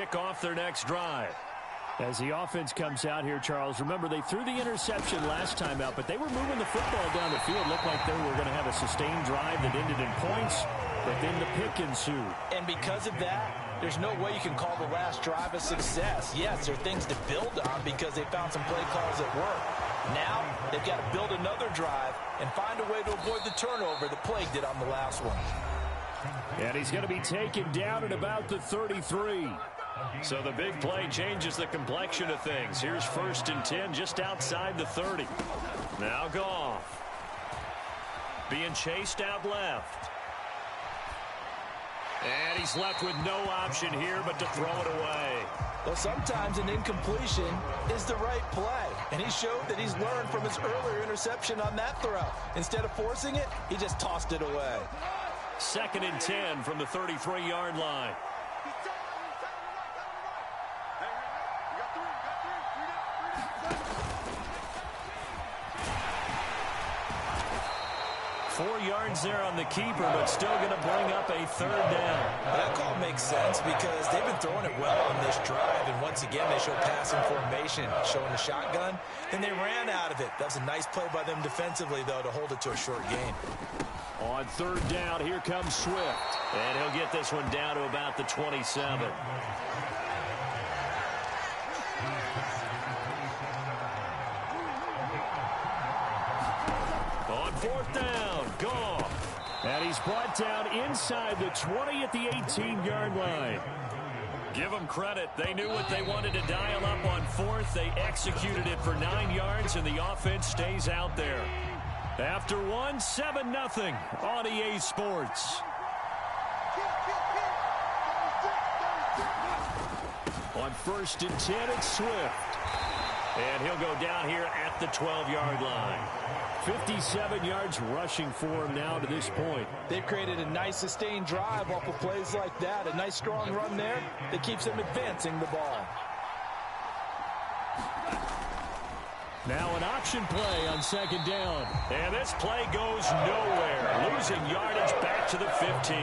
kick off their next drive. As the offense comes out here, Charles, remember they threw the interception last time out, but they were moving the football down the field. Looked like they were going to have a sustained drive that ended in points, but then the pick ensued. And because of that, there's no way you can call the last drive a success. Yes, there are things to build on because they found some play calls that work. Now they've got to build another drive and find a way to avoid the turnover that plagued it on the last one. And he's going to be taken down at about the 33. So the big play changes the complexion of things. Here's 1st and 10 just outside the 30. Now Goff. Being chased out left. And he's left with no option here but to throw it away. Well, sometimes an incompletion is the right play. And he showed that he's learned from his earlier interception on that throw. Instead of forcing it, he just tossed it away. 2nd and 10 from the 33-yard line. Four yards there on the keeper, but still going to bring up a 3rd down. That call makes sense because they've been throwing it well on this drive, and once again they show passing formation, showing the shotgun, and they ran out of it. That was a nice play by them defensively, though, to hold it to a short gain. On 3rd down, here comes Swift. And he'll get this one down to about the 27. On 4th down, Goff. And he's brought down inside the 20 at the 18-yard line. Give them credit. They knew what they wanted to dial up on 4th. They executed it for 9 yards, and the offense stays out there. After 7-0 on EA Sports. On 1st and 10, it's Swift. And he'll go down here at the 12-yard line. 57 yards rushing for him now to this point. They've created a nice sustained drive off of plays like that. A nice strong run there that keeps them advancing the ball. Now an option play on 2nd down. And this play goes nowhere. Losing yardage back to the 15.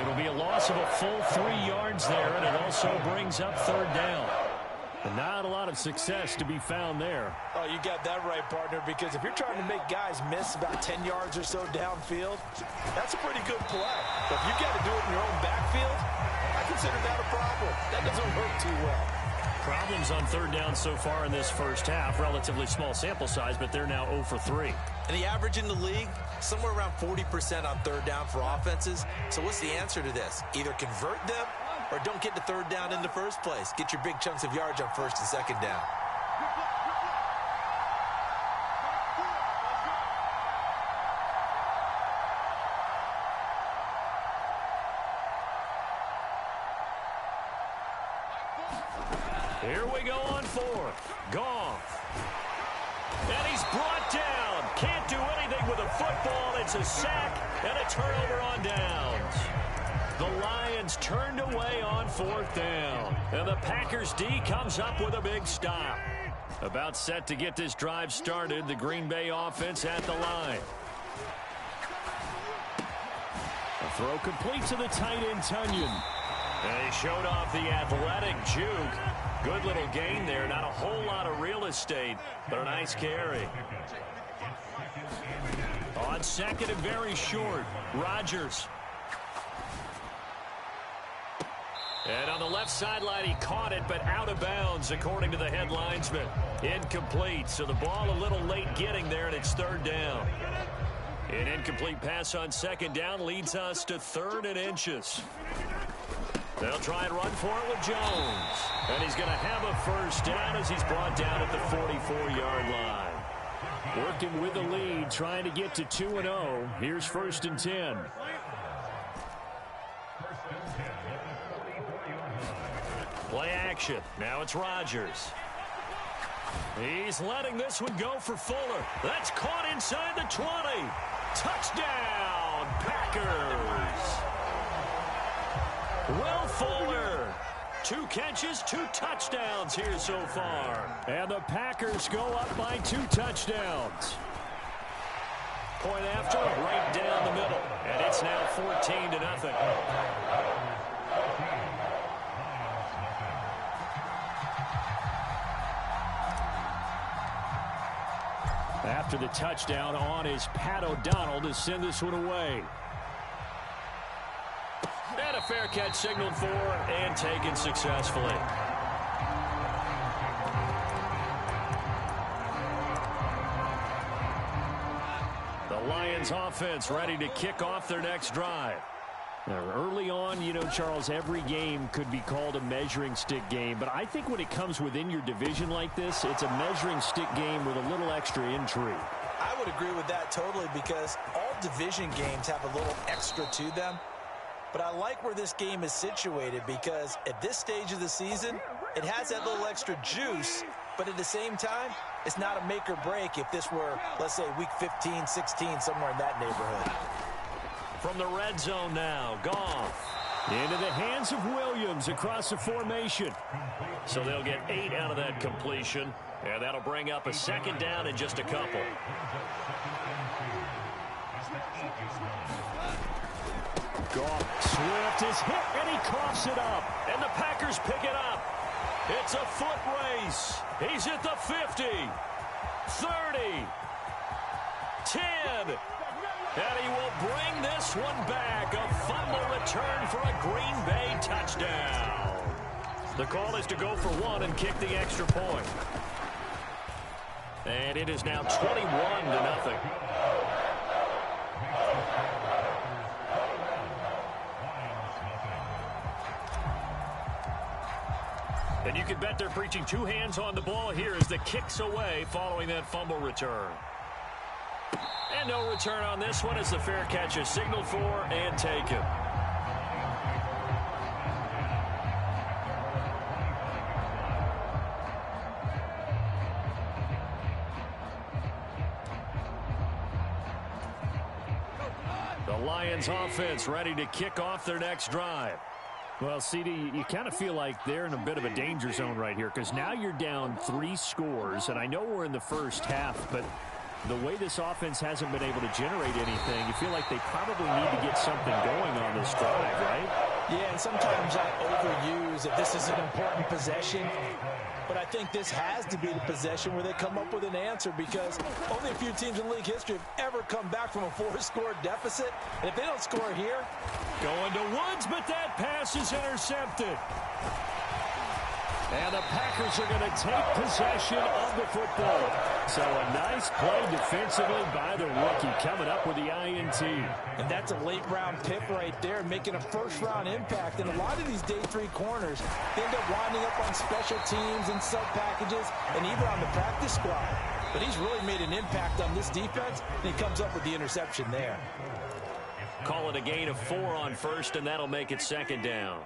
It'll be a loss of a full 3 yards there, and it also brings up 3rd down. And not a lot of success to be found there. Oh, you got that right, partner, because if you're trying to make guys miss about 10 yards or so downfield, that's a pretty good play. But if you've got to do it in your own backfield, I consider that a problem. That doesn't work too well. Problems on 3rd down so far in this first half. Relatively small sample size, but they're now 0 for 3. And the average in the league, somewhere around 40% on 3rd down for offenses. So what's the answer to this? Either convert them or don't get to 3rd down in the first place. Get your big chunks of yards on 1st and 2nd down. Here we go on 4th. Goff. And he's brought down. Can't do anything with a football. It's a sack and a turnover on downs. The Lions turned away on 4th down. And the Packers D comes up with a big stop. About set to get this drive started. The Green Bay offense at the line. A throw complete to the tight end, Tunyon. And he showed off the athletic juke. Good little gain there. Not a whole lot of real estate, but a nice carry. On 2nd and very short, Rodgers. And on the left sideline, he caught it, but out of bounds, according to the head linesman. Incomplete, so the ball a little late getting there, and it's 3rd down. An incomplete pass on 2nd down leads us to 3rd and inches. They'll try and run for it with Jones. And he's going to have a 1st down as he's brought down at the 44-yard line. Working with the lead, trying to get to 2-0. Here's 1st and 10. Play action. Now it's Rodgers. He's letting this one go for Fuller. That's caught inside the 20. Touchdown, Packers. Will Fuller. 2 catches, 2 touchdowns here so far. And the Packers go up by 2 touchdowns. Point after, right down the middle. And it's now 14-0. after the touchdown on is Pat O'Donnell to send this one away. And a fair catch signaled for and taken successfully. The Lions offense ready to kick off their next drive. Now, early on, you know, Charles, every game could be called a measuring stick game. But I think when it comes within your division like this, it's a measuring stick game with a little extra intrigue. I would agree with that totally because all division games have a little extra to them. But I like where this game is situated because at this stage of the season, it has that little extra juice. But at the same time, it's not a make or break if this were, let's say, week 15, 16, somewhere in that neighborhood. From the red zone now, Goff. Into the hands of Williams across the formation. So they'll get 8 out of that completion, and that'll bring up a second down in just a couple. Goff, Swift is hit, and he coughs it up. And the Packers pick it up. It's a foot race. He's at the 50, 30, 10. And he will bring this one back. A fumble return for a Green Bay touchdown. The call is to go for one and kick the extra point. And it is now 21-0. And you can bet they're preaching two hands on the ball here as the kick's away following that fumble return. And no return on this one as the fair catch is signaled for and taken. The Lions offense ready to kick off their next drive. Well, CD, you kind of feel like they're in a bit of a danger zone right here because now you're down 3 scores, and I know we're in the first half, but the way this offense hasn't been able to generate anything, you feel like they probably need to get something going on this drive, right? Yeah, and sometimes I overuse if this is an important possession. But I think this has to be the possession where they come up with an answer because only a few teams in league history have ever come back from a 4-score deficit. And if they don't score here. Going to Woods, but that pass is intercepted. And the Packers are going to take possession of the football. So a nice play defensively by the rookie coming up with the INT. And that's a late-round pick right there, making a first-round impact. And a lot of these day 3 corners end up winding up on special teams and sub-packages and even on the practice squad. But he's really made an impact on this defense, and he comes up with the interception there. Call it a gain of 4 on first, and that'll make it second down.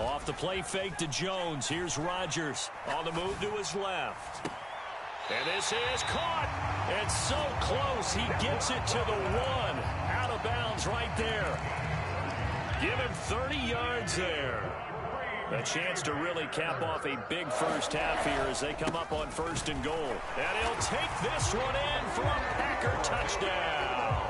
Off the play fake to Jones. Here's Rodgers on the move to his left. And this is caught. And so close. He gets it to the 1. Out of bounds right there. Give him 30 yards there. A chance to really cap off a big first half here as they come up on 1st and goal. And he'll take this one in for a Packer touchdown.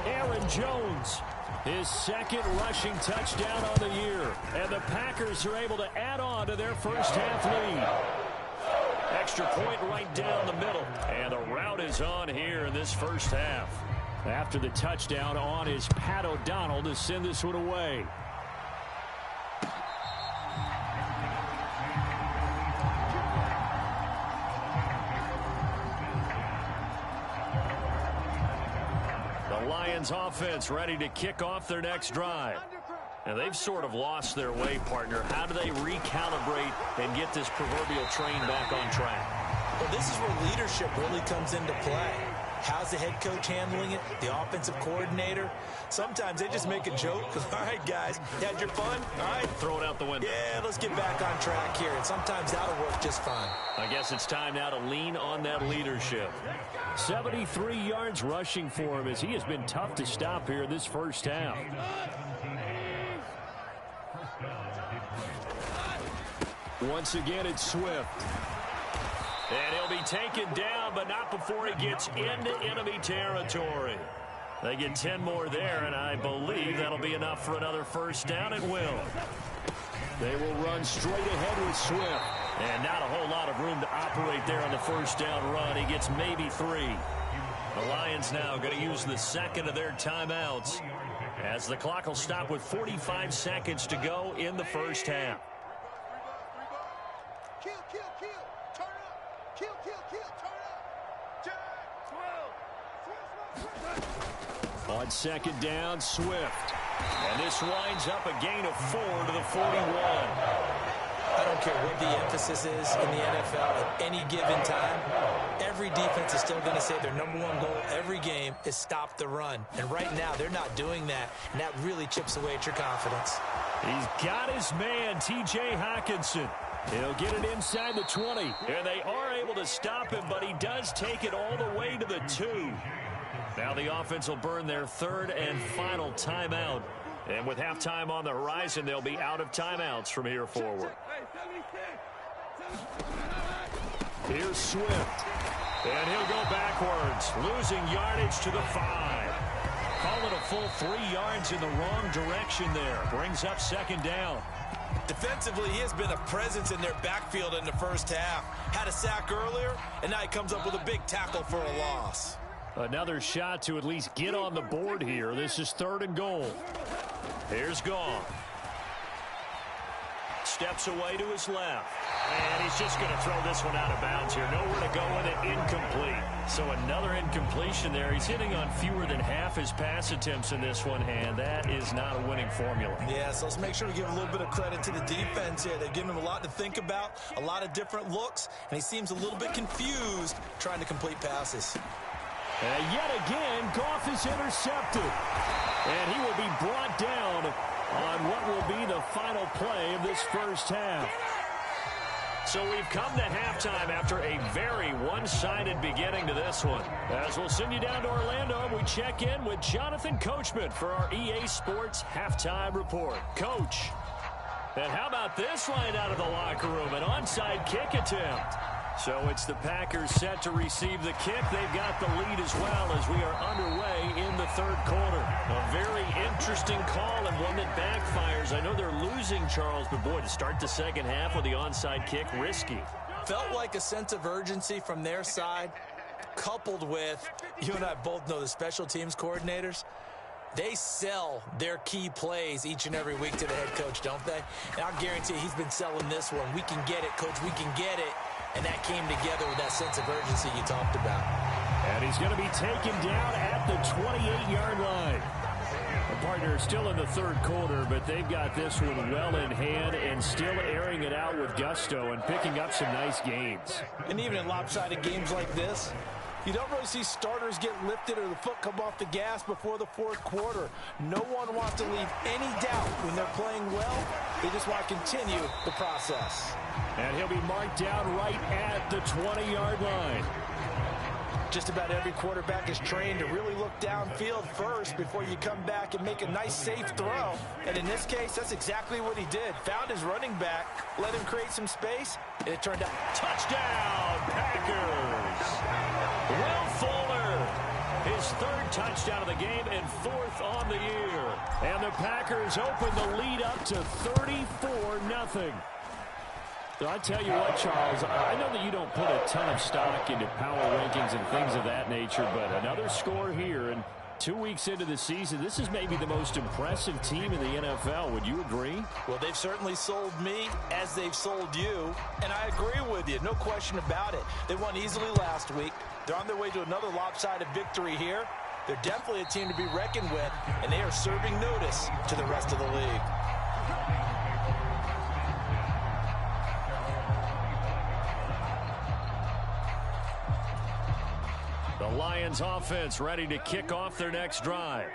Aaron Jones. His second rushing touchdown on the year. And the Packers are able to add on to their first half lead. Extra point right down the middle. And the route is on here in this first half. After the touchdown, on is Pat O'Donnell to send this one away. Lions offense ready to kick off their next drive. And they've sort of lost their way, partner. How do they recalibrate and get this proverbial train back on track? Well, this is where leadership really comes into play. How's the head coach handling it? The offensive coordinator? Sometimes they just make a joke. All right, guys, you had your fun? All right. Throw it out the window. Yeah, let's get back on track here. And sometimes that'll work just fine. I guess it's time now to lean on that leadership. 73 yards rushing for him as he has been tough to stop here in this first half. Once again, it's Swift. And he'll be taken down, but not before he gets into enemy territory. They get 10 more there, and I believe that'll be enough for another first down. It will. They will run straight ahead with Swift. And not a whole lot of room to operate there on the first down run. He gets maybe 3. The Lions now going to use the second of their timeouts as the clock will stop with 45 seconds to go in the first half. On second down, Swift. And this winds up a gain of 4 to the 41. I don't care what the emphasis is in the NFL at any given time. Every defense is still going to say their number one goal every game is stop the run. And right now, they're not doing that, and that really chips away at your confidence. He's got his man, T.J. Hockenson. He'll get it inside the 20. And they are able to stop him, but he does take it all the way to the 2. Now the offense will burn their third and final timeout. And with halftime on the horizon, they'll be out of timeouts from here forward. Here's Swift. And he'll go backwards, losing yardage to the 5. Call it a full 3 yards in the wrong direction there. Brings up second down. Defensively, he has been a presence in their backfield in the first half. Had a sack earlier, and now he comes up with a big tackle for a loss. Another shot to at least get on the board here. This is 3rd and goal. Here's Gong. Steps away to his left. And he's just going to throw this one out of bounds here. Nowhere to go with it. Incomplete. So another incompletion there. He's hitting on fewer than half his pass attempts in this one, and that is not a winning formula. Yeah, so let's make sure we give a little bit of credit to the defense here. They've given him a lot to think about, a lot of different looks, and he seems a little bit confused trying to complete passes. And yet again, Goff is intercepted. And he will be brought down on what will be the final play of this first half. So we've come to halftime after a very one-sided beginning to this one. As we'll send you down to Orlando, we check in with Jonathan Coachman for our EA Sports Halftime Report. Coach, and how about this line out of the locker room? An onside kick attempt. So it's the Packers set to receive the kick. They've got the lead as well as we are underway in the third quarter. A very interesting call and one that backfires. I know they're losing, Charles, but boy, to start the second half with the onside kick, risky. Felt like a sense of urgency from their side, coupled with, you and I both know the special teams coordinators, they sell their key plays each and every week to the head coach, don't they? And I'll guarantee he's been selling this one. We can get it, coach, we can get it. And that came together with that sense of urgency you talked about. And he's going to be taken down at the 28-yard line. The partner is still in the third quarter, but they've got this one well in hand and still airing it out with gusto and picking up some nice gains. And even in lopsided games like this, you don't really see starters get lifted or the foot come off the gas before the fourth quarter. No one wants to leave any doubt when they're playing well. They just want to continue the process. And he'll be marked down right at the 20-yard line. Just about every quarterback is trained to really look downfield first before you come back and make a nice, safe throw. And in this case, that's exactly what he did. Found his running back, let him create some space, and it turned out. Touchdown, Packers! Will Fuller, his third touchdown of the game and 4th on the year. And the Packers open the lead up to 34-0. So I tell you what, Charles, I know that you don't put a ton of stock into power rankings and things of that nature, but another score here, and 2 weeks into the season, this is maybe the most impressive team in the NFL. Would you agree? Well, they've certainly sold me as they've sold you, and I agree with you, no question about it. They won easily last week. They're on their way to another lopsided victory here. They're definitely a team to be reckoned with, and they are serving notice to the rest of the league. The Lions offense ready to kick off their next drive.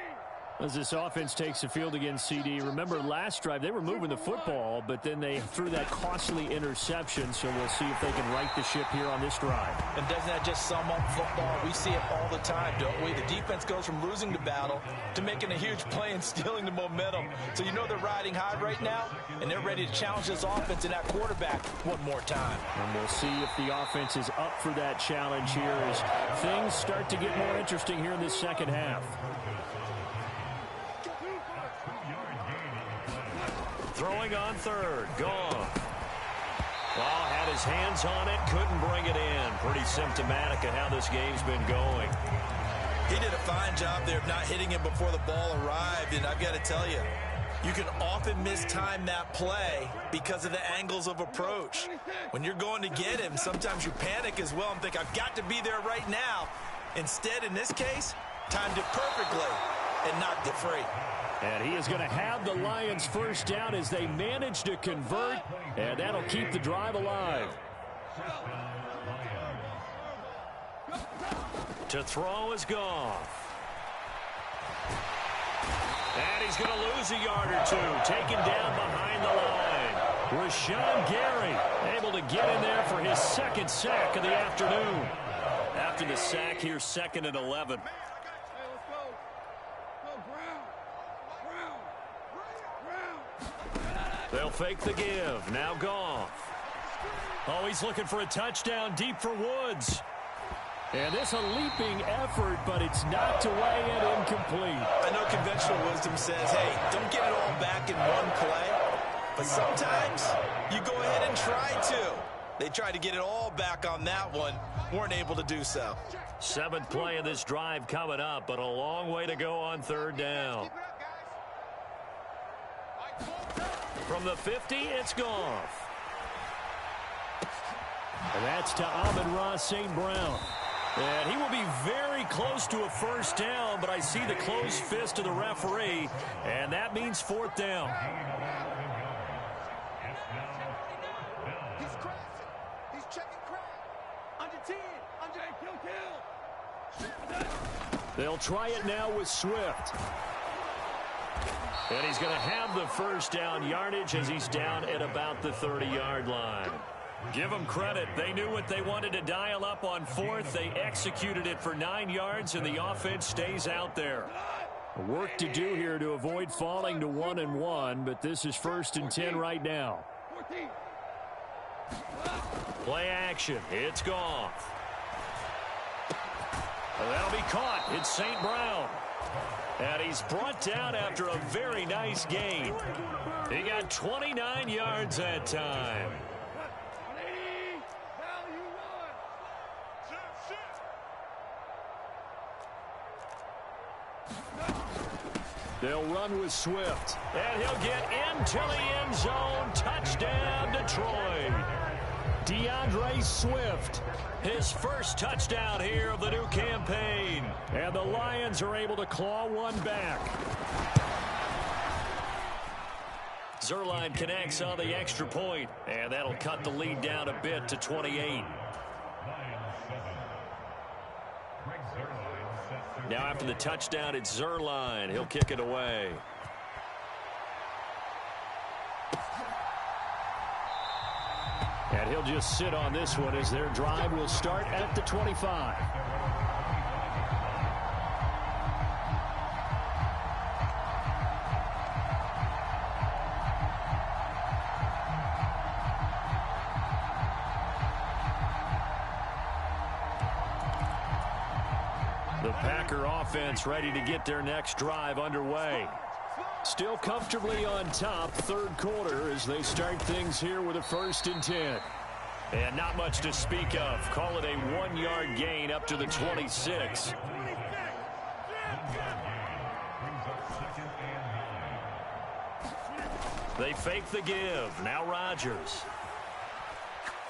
As this offense takes the field against CD, remember last drive they were moving the football, but then they threw that costly interception, so we'll see if they can right the ship here on this drive. And doesn't that just sum up football? We see it all the time, don't we? The defense goes from losing the battle to making a huge play and stealing the momentum. So you know they're riding high right now, and they're ready to challenge this offense and that quarterback one more time. And we'll see if the offense is up for that challenge here as things start to get more interesting here in this second half. Throwing on third. Gone. Well, had his hands on it, couldn't bring it in. Pretty symptomatic of how this game's been going. He did a fine job there of not hitting him before the ball arrived, and I've got to tell you, you can often mistime that play because of the angles of approach. When you're going to get him, sometimes you panic as well and think, I've got to be there right now. Instead, in this case, timed it perfectly and knocked it free. And he is going to have the Lions first down as they manage to convert, and that'll keep the drive alive. To throw is Goff. And he's going to lose a yard or two, taken down behind the line. Rashawn Gary able to get in there for his second sack of the afternoon. After the sack, here's 2nd and 11. They'll fake the give. Now Goff. Oh, he's looking for a touchdown deep for Woods. And this a leaping effort, but it's knocked away and incomplete. I know conventional wisdom says, hey, don't get it all back in one play. But sometimes you go ahead and try to. They tried to get it all back on that one. Weren't able to do so. 7th play of this drive coming up, but a long way to go on 3rd down. From the 50, it's Goff. And that's to Amon-Ra St. Brown. And he will be very close to a first down, but I see the closed fist of the referee, and that means 4th down. He's crashing. He's checking crack. Under 10. Under kill. They'll try it now with Swift. And he's going to have the first down yardage as he's down at about the 30-yard line. Give them credit. They knew what they wanted to dial up on 4th. They executed it for 9 yards, and the offense stays out there. Work to do here to avoid falling to 1-1, but this is 1st and 10 right now. Play action. It's Goff. That'll be caught. It's St. Brown. And he's brought down after a very nice gain. He got 29 yards that time. They'll run with Swift. And he'll get into the end zone. Touchdown, Detroit. DeAndre Swift. His first touchdown here of the new campaign. And the Lions are able to claw one back. Zuerlein connects on the extra point, and that'll cut the lead down a bit to 28. Now after the touchdown, it's Zuerlein. He'll kick it away. And he'll just sit on this one as their drive will start at the 25. The Packer offense ready to get their next drive underway. Still comfortably on top, 3rd quarter as they start things here with a 1st and 10. And not much to speak of. Call it a 1-yard gain up to the 26. They fake the give. Now Rodgers.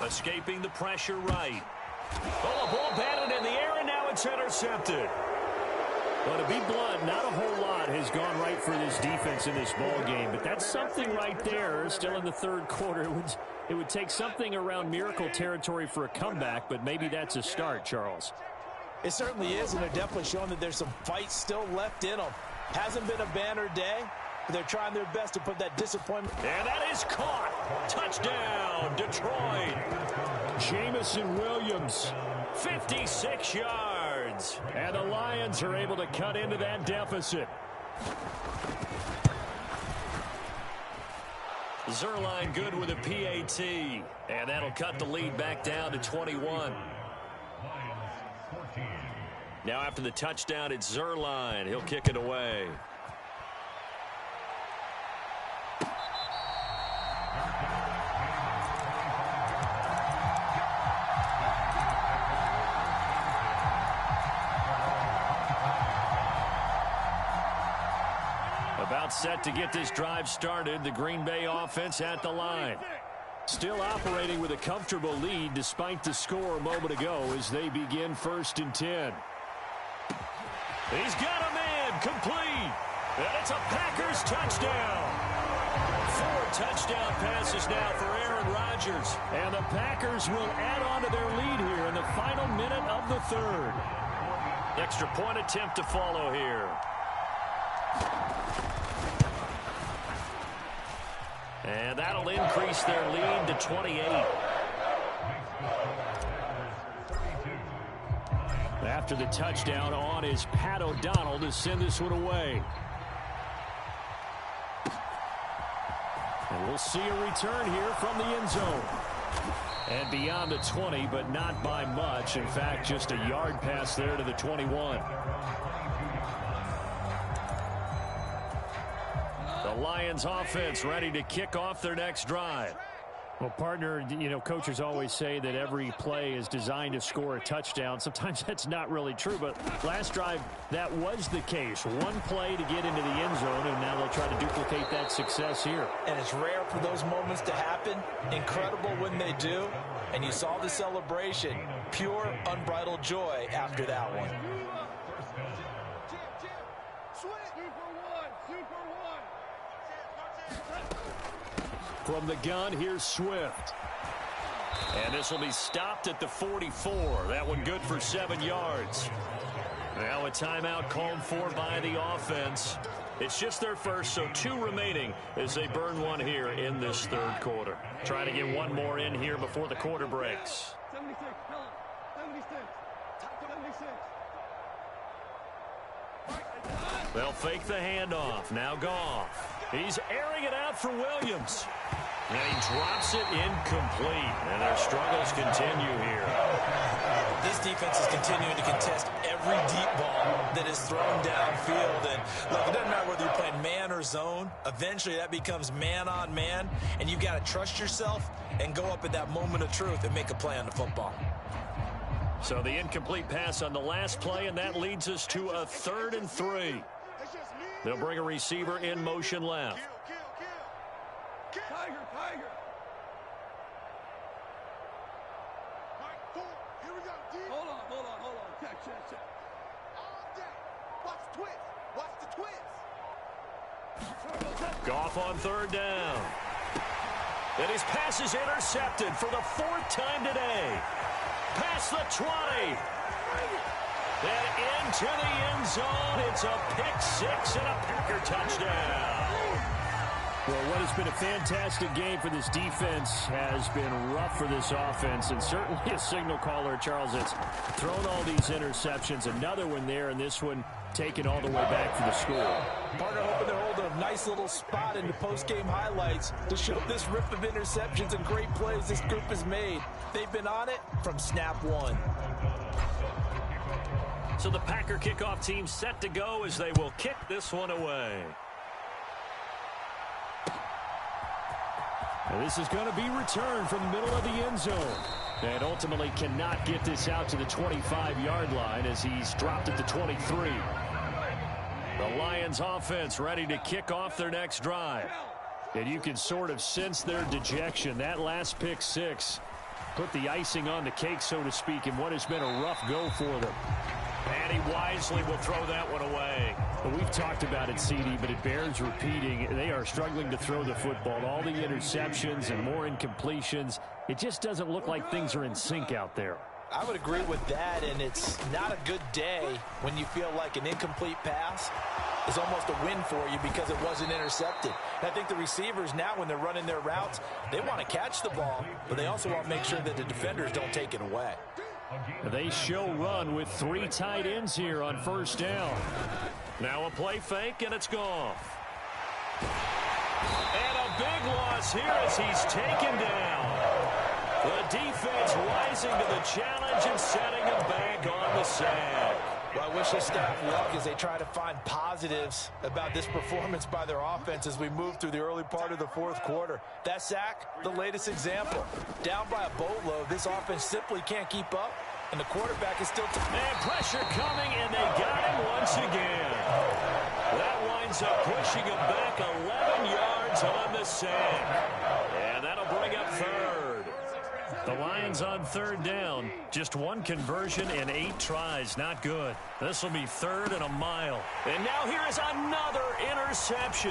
Escaping the pressure right. Oh, a ball batted in the air, and now it's intercepted. Well, to be blunt, not a whole lot has gone right for this defense in this ball game, but that's something right there. Still in the 3rd quarter, it would take something around miracle territory for a comeback, but maybe that's a start, Charles. It certainly is, and they're definitely showing that there's some fight still left in them. Hasn't been a banner day, but they're trying their best to put that disappointment. And that is caught. Touchdown, Detroit. Jamison Williams. 56 yards. And the Lions are able to cut into that deficit. Zuerlein good with a PAT. And that'll cut the lead back down to 21. Now after the touchdown, it's Zuerlein. He'll kick it away. Set to get this drive started. The Green Bay offense at the line. Still operating with a comfortable lead despite the score a moment ago as they begin 1st and 10. He's got a man complete. And it's a Packers touchdown. 4 touchdown passes now for Aaron Rodgers. And the Packers will add on to their lead here in the final minute of the 3rd. Extra point attempt to follow here. And that'll increase their lead to 28. After the touchdown, on is Pat O'Donnell to send this one away. And we'll see a return here from the end zone. And beyond the 20, but not by much. In fact, just a yard pass there to the 21. The Lions offense ready to kick off their next drive. Well, partner, coaches always say that every play is designed to score a touchdown. Sometimes that's not really true, but last drive, that was the case. One play to get into the end zone, and now they'll try to duplicate that success here. And it's rare for those moments to happen. Incredible when they do. And you saw the celebration. Pure, unbridled joy after that one. From the gun, here's Swift. And this will be stopped at the 44. That one good for 7 yards. Now a timeout called for by the offense. It's just their first, so 2 remaining as they burn one here in this 3rd quarter. Trying to get one more in here before the quarter breaks. 76, 76. They'll fake the handoff. Now Goff. He's airing it out for Williams. And he drops it incomplete. And their struggles continue here. This defense is continuing to contest every deep ball that is thrown downfield. And look, it doesn't matter whether you're playing man or zone. Eventually that becomes man on man. And you've got to trust yourself and go up at that moment of truth and make a play on the football. So the incomplete pass on the last play, and that leads us to a 3rd and 3. They'll bring a receiver in motion left. Tiger. Here we go. Hold on. Check. All day. Watch the twist. Goff on 3rd down. And his pass is intercepted for the 4th time today. Past the 20. And into the end zone. It's a pick 6 and a Packer touchdown. Well, what has been a fantastic game for this defense has been rough for this offense, and certainly a signal caller, Charles, that's thrown all these interceptions. Another one there, and this one taken all the way back for the score. Partner hoping to hold a nice little spot in the post-game highlights to show this riff of interceptions and great plays this group has made. They've been on it from snap 1. So the Packer kickoff team set to go as they will kick this one away. And this is going to be returned from the middle of the end zone. And ultimately cannot get this out to the 25-yard line as he's dropped at the 23. The Lions offense ready to kick off their next drive. And you can sort of sense their dejection. That last pick 6 put the icing on the cake, so to speak, in what has been a rough go for them. And he wisely will throw that one away. Well, we've talked about it, CD, but it bears repeating. They are struggling to throw the football. All the interceptions and more incompletions. It just doesn't look like things are in sync out there. I would agree with that, and it's not a good day when you feel like an incomplete pass is almost a win for you because it wasn't intercepted. And I think the receivers now, when they're running their routes, they want to catch the ball, but they also want to make sure that the defenders don't take it away. They show run with 3 tight ends here on 1st down. Now a play fake, and it's Goff. And a big loss here as he's taken down. The defense rising to the challenge and setting him back on the sack. Well, I wish this staff luck as they try to find positives about this performance by their offense as we move through the early part of the 4th quarter. That sack, the latest example. Down by a boatload, this offense simply can't keep up, and the quarterback is still... And pressure coming, and they got him once again. That winds ends up pushing him back 11 yards on the sack. And that'll bring up third. The Lions on third down. Just one conversion in 8 tries. Not good. This will be third and a mile. And now here is another interception.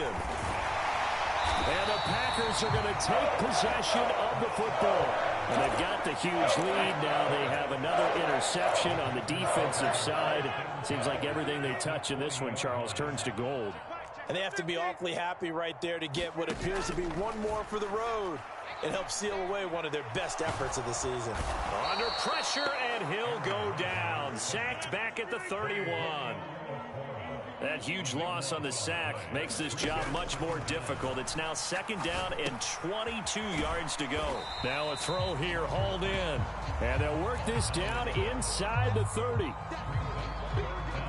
And the Packers are going to take possession of the football. And they've got the huge lead. Now they have another interception on the defensive side. Seems like everything they touch in this one, Charles, turns to gold. And they have to be awfully happy right there to get what appears to be one more for the road. It helps seal away one of their best efforts of the season. Under pressure, and he'll go down. Sacked back at the 31. That huge loss on the sack makes this job much more difficult. It's now second down and 22 yards to go. Now a throw here, hauled in. And they'll work this down inside the 30.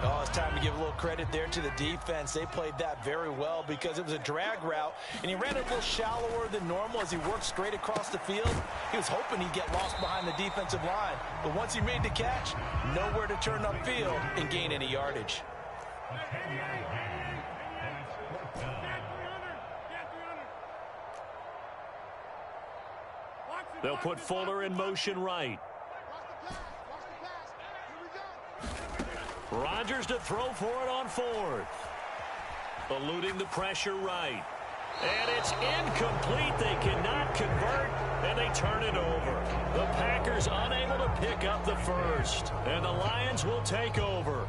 Oh, it's time to give a little credit there to the defense. They played that very well because it was a drag route, and he ran it a little shallower than normal as he worked straight across the field. He was hoping he'd get lost behind the defensive line, but once he made the catch, nowhere to turn upfield and gain any yardage. They'll put Fuller in motion right. Rodgers to throw for it on fourth. Eluding the pressure right. And it's incomplete. They cannot convert, and they turn it over. The Packers unable to pick up the first, and the Lions will take over.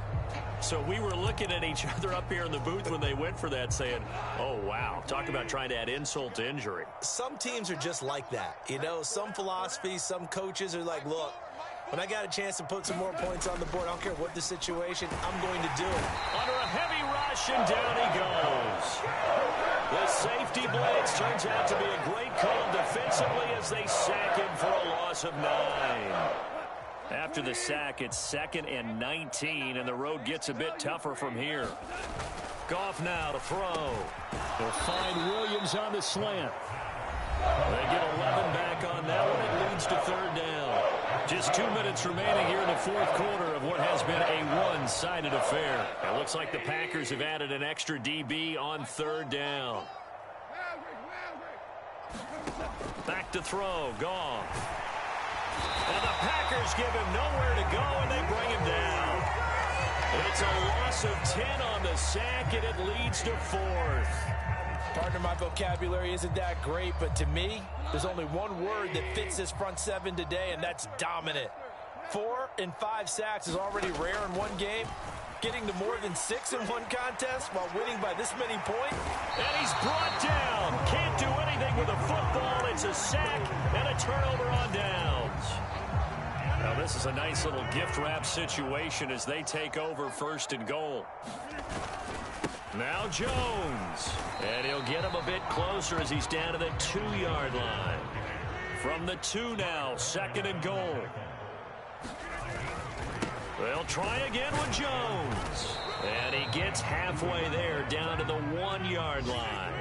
So we were looking at each other up here in the booth when they went for that saying, oh, wow, talk about trying to add insult to injury. Some teams are just like that. You know, some philosophies, some coaches are like, look, when I got a chance to put some more points on the board, I don't care what the situation, I'm going to do it. Under a heavy rush, and down he goes. The safety blitz turns out to be a great call defensively as they sack him for a loss of 9. After the sack, it's 2nd and 19, and the road gets a bit tougher from here. Goff now to throw. They'll find Williams on the slant. They get 11 back on that one. It leads to third down. Just 2 minutes remaining here in the fourth quarter of what has been a one-sided affair. It looks like the Packers have added an extra DB on third down. Back to throw. Goff. And the Packers give him nowhere to go, and they bring him down. It's a loss of 10 on the sack, and it leads to fourth. Partner, my vocabulary isn't that great, but to me, there's only one word that fits this front seven today, and that's dominant. 4 and 5 sacks is already rare in one game. Getting to more than 6 in one contest while winning by this many points. And he's brought down. Can't do anything with a football. It's a sack and a turnover on downs. Now this is a nice little gift wrap situation as they take over 1st and goal. Now Jones. And he'll get him a bit closer as he's down to the 2-yard line. From the 2 now, 2nd and goal. They'll try again with Jones. And he gets halfway there, down to the 1-yard line.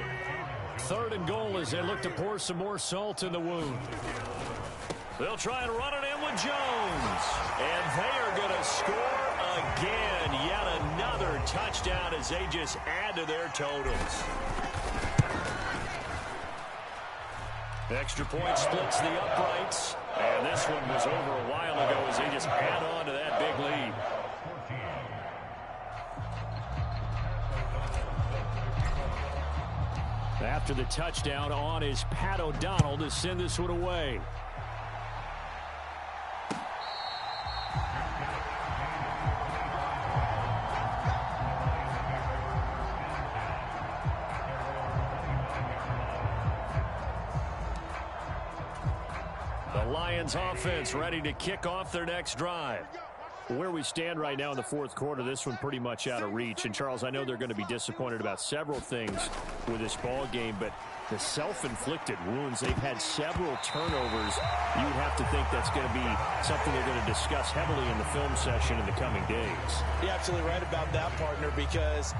3rd and goal as they look to pour some more salt in the wound. They'll try and run it in with Jones. And they are going to score again. Yet another touchdown as they just add to their totals. Extra point splits the uprights. And this one was over a while ago as they just add on to that big lead. After the touchdown, on is Pat O'Donnell to send this one away. The Lions offense ready to kick off their next drive. Where we stand right now in the fourth quarter, this one pretty much out of reach. And, Charles, I know they're going to be disappointed about several things with this ball game, but the self-inflicted wounds, they've had several turnovers. You have to think that's going to be something they're going to discuss heavily in the film session in the coming days. You're absolutely right about that, partner, because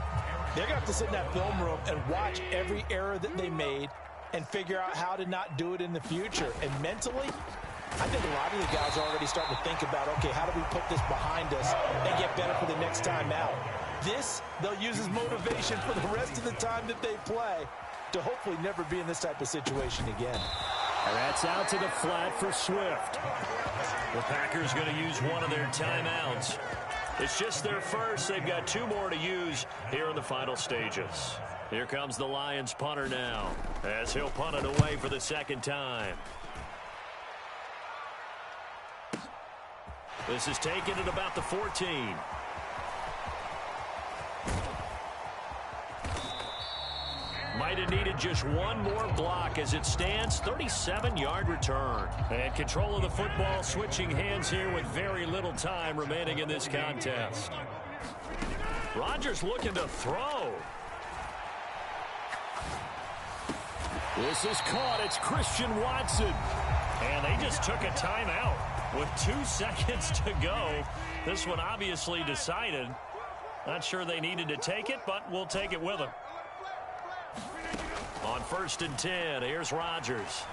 they're going to have to sit in that film room and watch every error that they made and figure out how to not do it in the future. And mentally, I think a lot of the guys are already starting to think about, okay, how do we put this behind us and get better for the next time out? This, they'll use as motivation for the rest of the time that they play to hopefully never be in this type of situation again. And that's out to the flat for Swift. The Packers going to use one of their timeouts. It's just their first. They've got 2 more to use here in the final stages. Here comes the Lions punter now as he'll punt it away for the second time. This is taken at about the 14. Might have needed just one more block as it stands. 37-yard return. And control of the football switching hands here with very little time remaining in this contest. Rodgers looking to throw. This is caught. It's Christian Watson. And they just took a timeout with 2 seconds to go. This one obviously decided. Not sure they needed to take it, but we'll take it with them. On 1st and 10, here's Rodgers.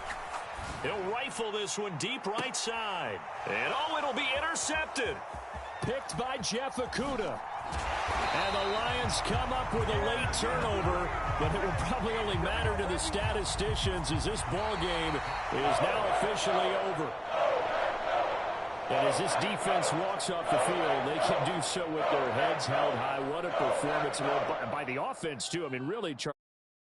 He'll rifle this one deep right side. And it'll be intercepted. Picked by Jeff Okudah. And the Lions come up with a late turnover, but it will probably only matter to the statisticians as this ball game is now officially over. And as this defense walks off the field, they can do so with their heads held high. What a performance by the offense, too. I mean, really,